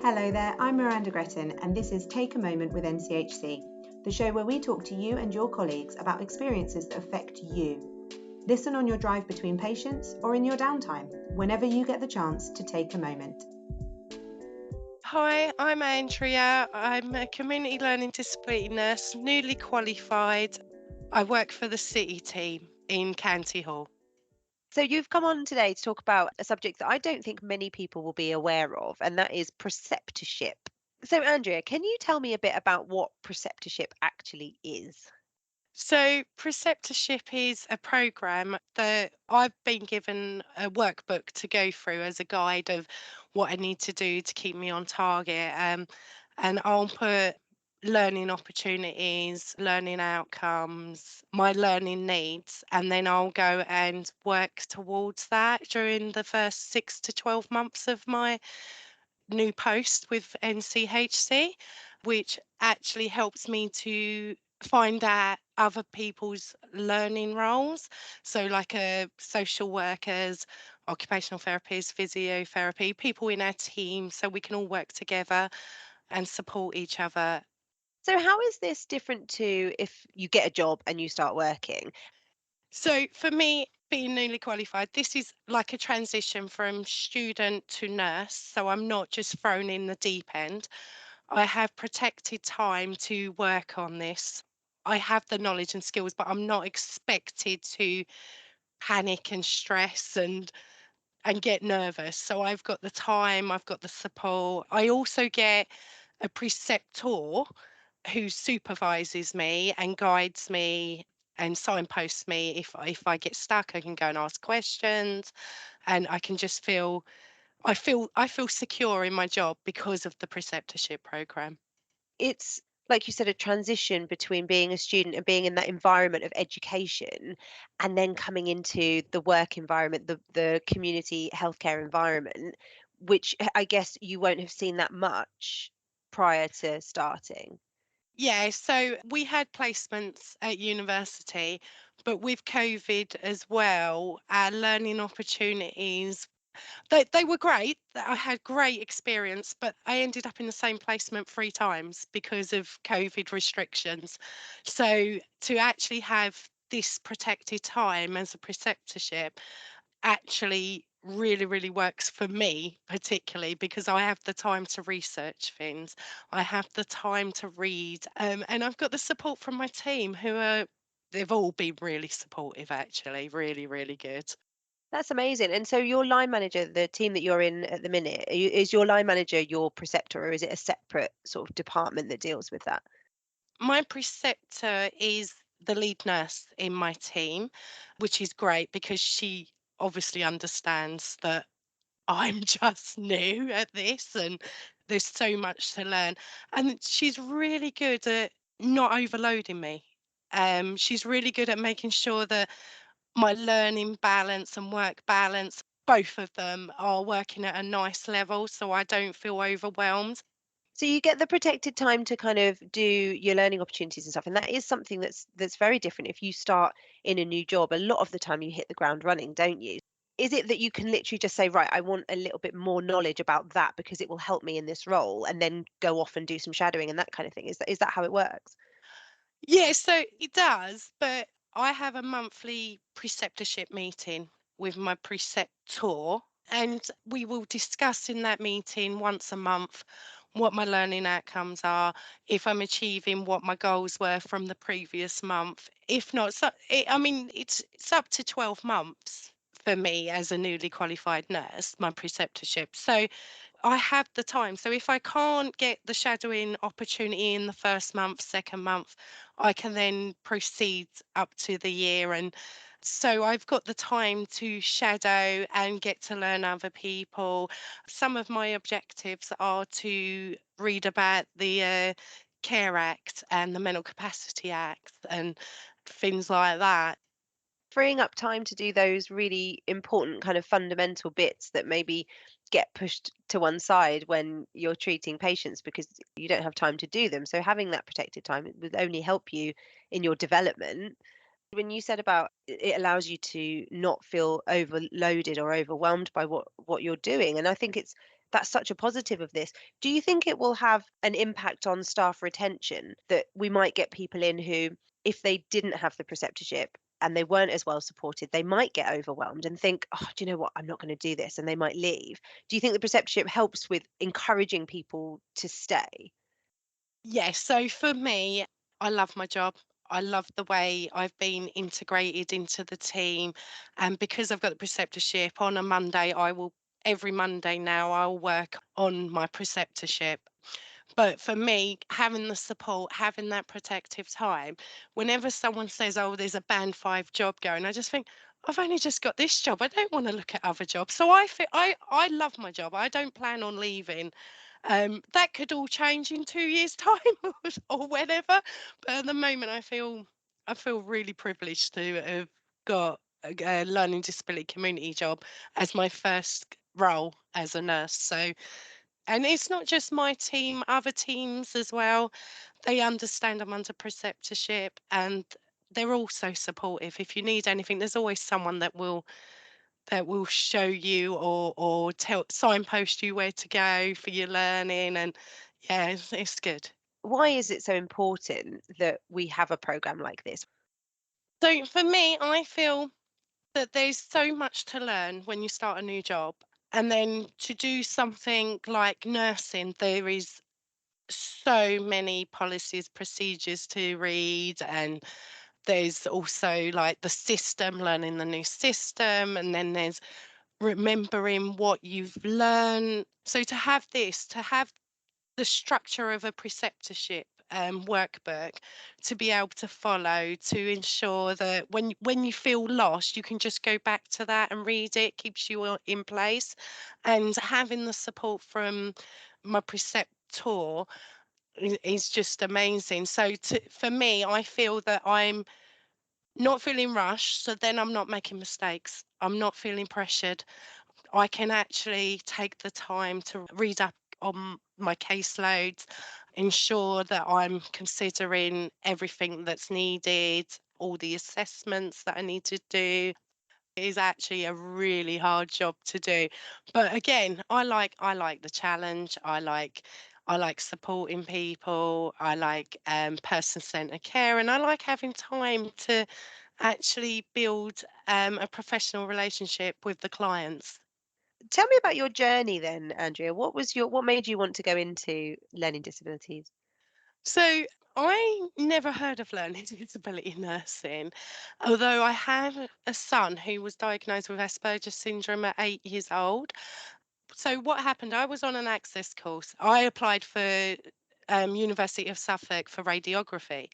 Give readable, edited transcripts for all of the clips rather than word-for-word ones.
Hello there, I'm Miranda Gretton, and this is Take a Moment with NCH&C, the show where we talk to you and your colleagues about experiences that affect you. Listen on your drive between patients or in your downtime, whenever you get the chance to take a moment. Hi, I'm Andrea. I'm a community learning disability nurse, newly qualified. I work for the City team in County Hall. So you've come on today to talk about a subject that I don't think many people will be aware of, and that is preceptorship. So Andrea, can you tell me a bit about what preceptorship actually is? So, Preceptorship is a program that I've been given a workbook to go through as a guide of what I need to do to keep me on target. And I'll put learning opportunities, learning outcomes, my learning needs, and then I'll go and work towards that during the first 6 to 12 months of my new post with NCH&C, which actually helps me to find out other people's learning roles. So, like social workers, occupational therapists, physiotherapy, people in our team, so we can all work together and support each other. So how is this different to if you get a job and you start working? So, for me, being newly qualified, this is like a transition from student to nurse. So, I'm not just thrown in the deep end. I have protected time to work on this. I have the knowledge and skills, but I'm not expected to panic and stress and get nervous. So I've got the time, I've got the support. I also get a preceptor who supervises me and guides me and signposts me. If I get stuck, I can go and ask questions, and I can just feel secure in my job because of the preceptorship program. It's like you said, a transition between being a student and being in that environment of education and then coming into the work environment, the community healthcare environment, which I guess you won't have seen that much prior to starting. Yeah, so we had placements at university, but with COVID as well, our learning opportunities, they were great. I had great experience, but I ended up in the same placement 3 times because of COVID restrictions. So to actually have this protected time as a preceptorship actually really works for me, particularly because I have the time to research things. I have the time to read, and I've got the support from my team they've all been really supportive, actually, really good. That's amazing. And so your line manager, the team that you're in at the minute, is your line manager your preceptor, or is it a separate sort of department that deals with that? My preceptor is the lead nurse in my team, which is great because she obviously understands that I'm just new at this and there's so much to learn. And she's really good at not overloading me. She's really good at making sure that my learning balance and work balance, both of them are working at a nice level so I don't feel overwhelmed. So you get the protected time to kind of do your learning opportunities and stuff, and that is something that's very different. If you start in a new job, a lot of the time you hit the ground running, don't you? Is it that you can literally just say, right, I want a little bit more knowledge about that because it will help me in this role, and then go off and do some shadowing and that kind of thing? Is that how it works? Yeah, so it does, but I have a monthly preceptorship meeting with my preceptor, and we will discuss in that meeting once a month what my learning outcomes are, if I'm achieving what my goals were from the previous month. If not, it's up to 12 months for me as a newly qualified nurse, my preceptorship. So I have the time. So if I can't get the shadowing opportunity in the first month, second month, I can then proceed up to the year. And so I've got the time to shadow and get to learn other people. Some of my objectives are to read about the Care Act and the Mental Capacity Act and things like that. Freeing up time to do those really important kind of fundamental bits that maybe get pushed to one side when you're treating patients because you don't have time to do them. So having that protected time, it would only help you in your development. When you said about it allows you to not feel overloaded or overwhelmed by what you're doing, and I think that's such a positive of this. Do you think it will have an impact on staff retention, that we might get people in who, if they didn't have the preceptorship and they weren't as well supported, they might get overwhelmed and think, oh, do you know what? I'm not going to do this. And they might leave. Do you think the preceptorship helps with encouraging people to stay? Yes, so for me, I love my job. I love the way I've been integrated into the team. And because I've got the preceptorship on a Monday, every Monday now, I'll work on my preceptorship. But for me, having the support, having that protective time, whenever someone says, oh, there's a band 5 job going, I just think, I've only just got this job. I don't want to look at other jobs. So I love my job. I don't plan on leaving. That could all change in 2 years' time or whenever. But at the moment, I feel really privileged to have got a learning disability community job as my first role as a nurse. So, and it's not just my team, other teams as well. They understand I'm under preceptorship, and they're also supportive. If you need anything, there's always someone that will show you or tell signpost you where to go for your learning. And yeah, it's good. Why is it so important that we have a program like this? So for me, I feel that there's so much to learn when you start a new job. And then to do something like nursing, there is so many policies, procedures to read, and there's also like the system, learning the new system, and then there's remembering what you've learned. So to have the structure of a preceptorship workbook to be able to follow, to ensure that when you feel lost, you can just go back to that and read it, keeps you in place. And having the support from my preceptor is just amazing. So for me, I feel that I'm not feeling rushed, so then I'm not making mistakes. I'm not feeling pressured. I can actually take the time to read up on my caseloads, ensure that I'm considering everything that's needed, all the assessments that I need to do. It is actually a really hard job to do. But again, I like the challenge. I like supporting people. I like person-centered care, and I like having time to actually build a professional relationship with the clients. Tell me about your journey then, Andrea. What made you want to go into learning disabilities? So I never heard of learning disability nursing, although I had a son who was diagnosed with Asperger's syndrome at 8 years old. So what happened? I was on an access course. I applied for University of Suffolk for radiography.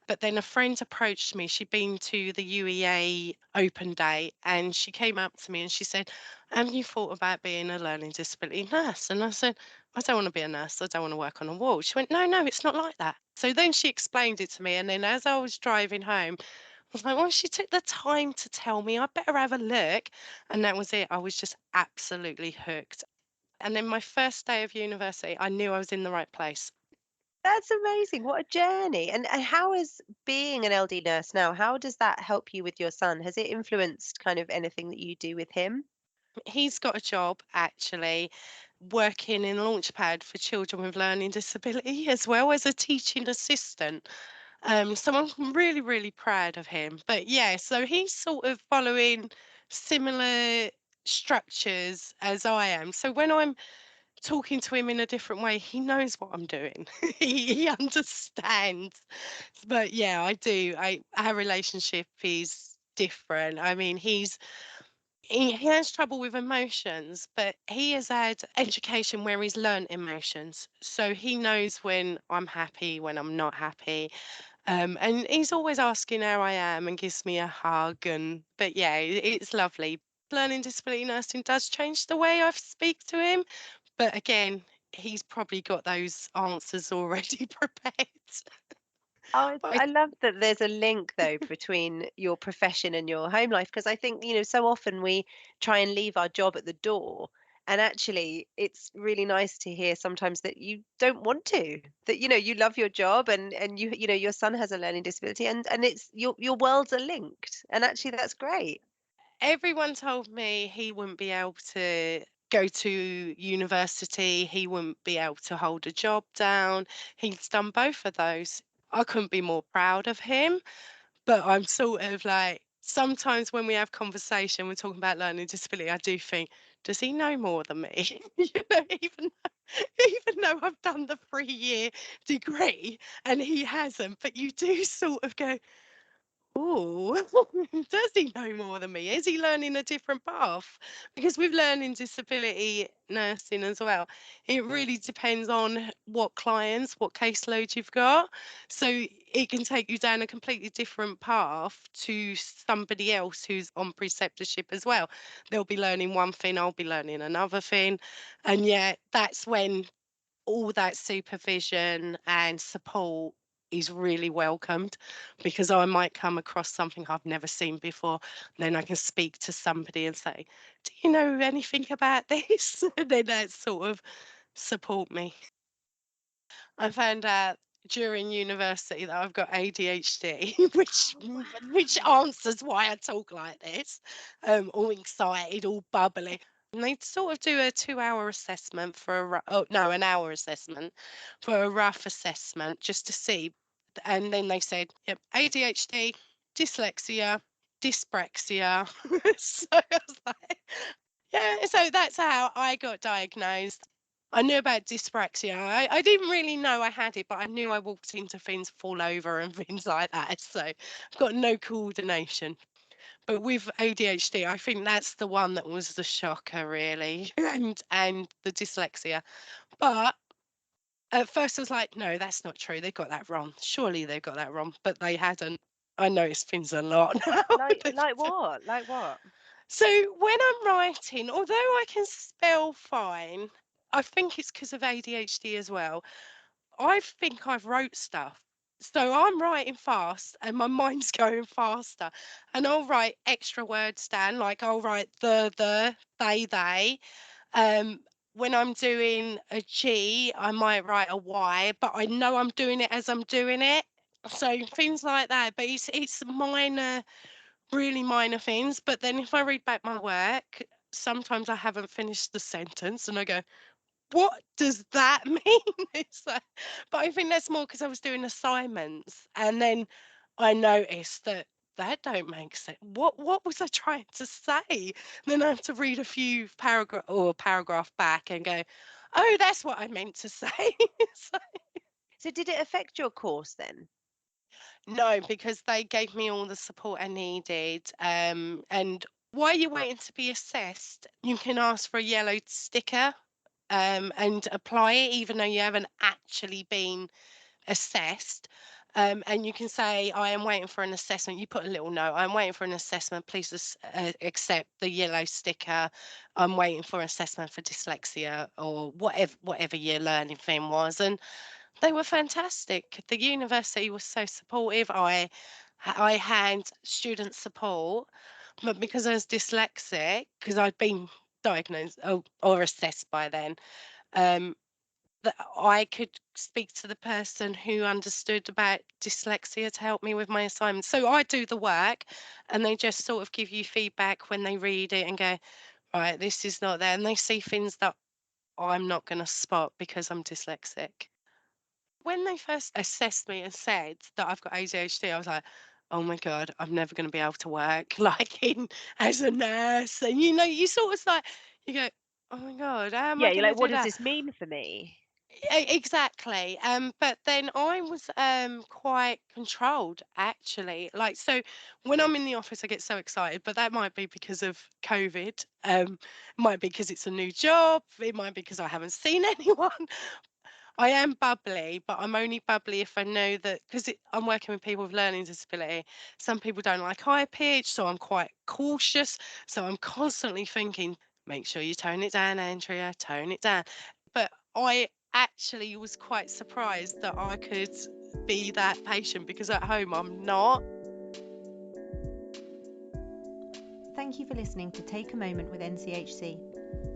But then a friend approached me. She'd been to the UEA open day, and she came up to me and she said, have you thought about being a learning disability nurse? And I said, I don't want to be a nurse. I don't want to work on a ward. She went, no, no, it's not like that. So then she explained it to me. And then as I was driving home, I was like, well, she took the time to tell me. I better have a look. And that was it. I was just absolutely hooked. And then my first day of university, I knew I was in the right place. That's amazing. What a journey. And how is being an LD nurse now? How does that help you with your son? Has it influenced kind of anything that you do with him? He's got a job actually working in Launchpad for children with learning disability as well as a teaching assistant. So I'm really, really proud of him. But yeah, so he's sort of following similar structures as I am. So when I'm talking to him in a different way, he knows what I'm doing. he understands. But yeah, I do. Our relationship is different. I mean, he has trouble with emotions, but he has had education where he's learnt emotions. So he knows when I'm happy, when I'm not happy. And he's always asking how I am and gives me a hug. But yeah, it's lovely. Learning disability nursing does change the way I speak to him. But again, he's probably got those answers already prepared. Oh, But I love that there's a link though between your profession and your home life, because I think, so often we try and leave our job at the door. And actually, it's really nice to hear sometimes that you don't want to, that, you love your job, and your son has a learning disability, and it's your worlds are linked. And actually, that's great. everyone told me he wouldn't be able to go to university, he wouldn't be able to hold a job down. He's done both of those. I couldn't be more proud of him, but I'm sort of like, sometimes when we have conversation, we're talking about learning disability, I do think, does he know more than me? Even though I've done the 3-year degree and he hasn't, but you do sort of go, oh, does he know more than me? Is he learning a different path? Because with learning disability nursing as well, it really depends on what clients, what caseload you've got. So it can take you down a completely different path to somebody else who's on preceptorship as well. They'll be learning one thing, I'll be learning another thing. And yet that's when all that supervision and support is really welcomed, because I might come across something I've never seen before. Then I can speak to somebody and say, do you know anything about this? And then that sort of support me. I found out during university that I've got ADHD, which answers why I talk like this, all excited, all bubbly. And they sort of do a 2-hour assessment for an hour assessment for a rough assessment just to see. And then they said, yep, ADHD, dyslexia, dyspraxia. So I was like, yeah, so that's how I got diagnosed. I knew about dyspraxia. I didn't really know I had it, but I knew I walked into things, fall over and things like that. So I've got no coordination. But with ADHD, I think that's the one that was the shocker, really, and the dyslexia. But at first I was like, no, that's not true. They got that wrong. Surely they got that wrong, but they hadn't. I noticed things a lot now. Like what? Like what? So when I'm writing, although I can spell fine, I think it's because of ADHD as well. I think I've wrote stuff. So I'm writing fast and my mind's going faster. And I'll write extra words down, like I'll write they. Um, when I'm doing a G, I might write a Y, but I know I'm doing it as I'm doing it. So things like that. But it's minor, really minor things. But then if I read back my work, sometimes I haven't finished the sentence and I go, what does that mean? It's like, but I think that's more because I was doing assignments and then I noticed that that don't make sense. What was I trying to say? Then I have to read a few paragraph back and go, oh, that's what I meant to say. So, So did it affect your course then? no, because they gave me all the support I needed. And while you're waiting to be assessed, you can ask for a yellow sticker and apply it, even though you haven't actually been assessed. And you can say, I am waiting for an assessment. You put a little note, I'm waiting for an assessment. Please accept the yellow sticker. I'm waiting for an assessment for dyslexia or whatever your learning thing was. And they were fantastic. The university was so supportive. I had student support, but because I was dyslexic, because I'd been diagnosed or assessed by then, um, that I could speak to the person who understood about dyslexia to help me with my assignments. So I do the work and they just sort of give you feedback when they read it and go, right, this is not there. And they see things that I'm not going to spot because I'm dyslexic. When they first assessed me and said that I've got ADHD, I was like, oh my God, I'm never going to be able to work like in as a nurse. And you sort of like, you go, oh my God, how am Yeah, I you're going to like, do what does that? this mean for me? Exactly. But then I was quite controlled actually. Like, so when I'm in the office, I get so excited, but that might be because of COVID. It might be because it's a new job. It might be because I haven't seen anyone. I am bubbly, but I'm only bubbly if I know that, because I'm working with people with learning disability. Some people don't like high pitch, so I'm quite cautious. So I'm constantly thinking, make sure you tone it down, Andrea, tone it down. But I actually was quite surprised that I could be that patient because at home I'm not. Thank you for listening to Take a Moment with NCH&C.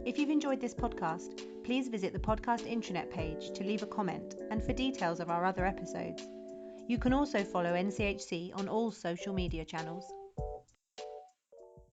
If you've enjoyed this podcast, please visit the podcast intranet page to leave a comment and for details of our other episodes. You can also follow NCH&C on all social media channels.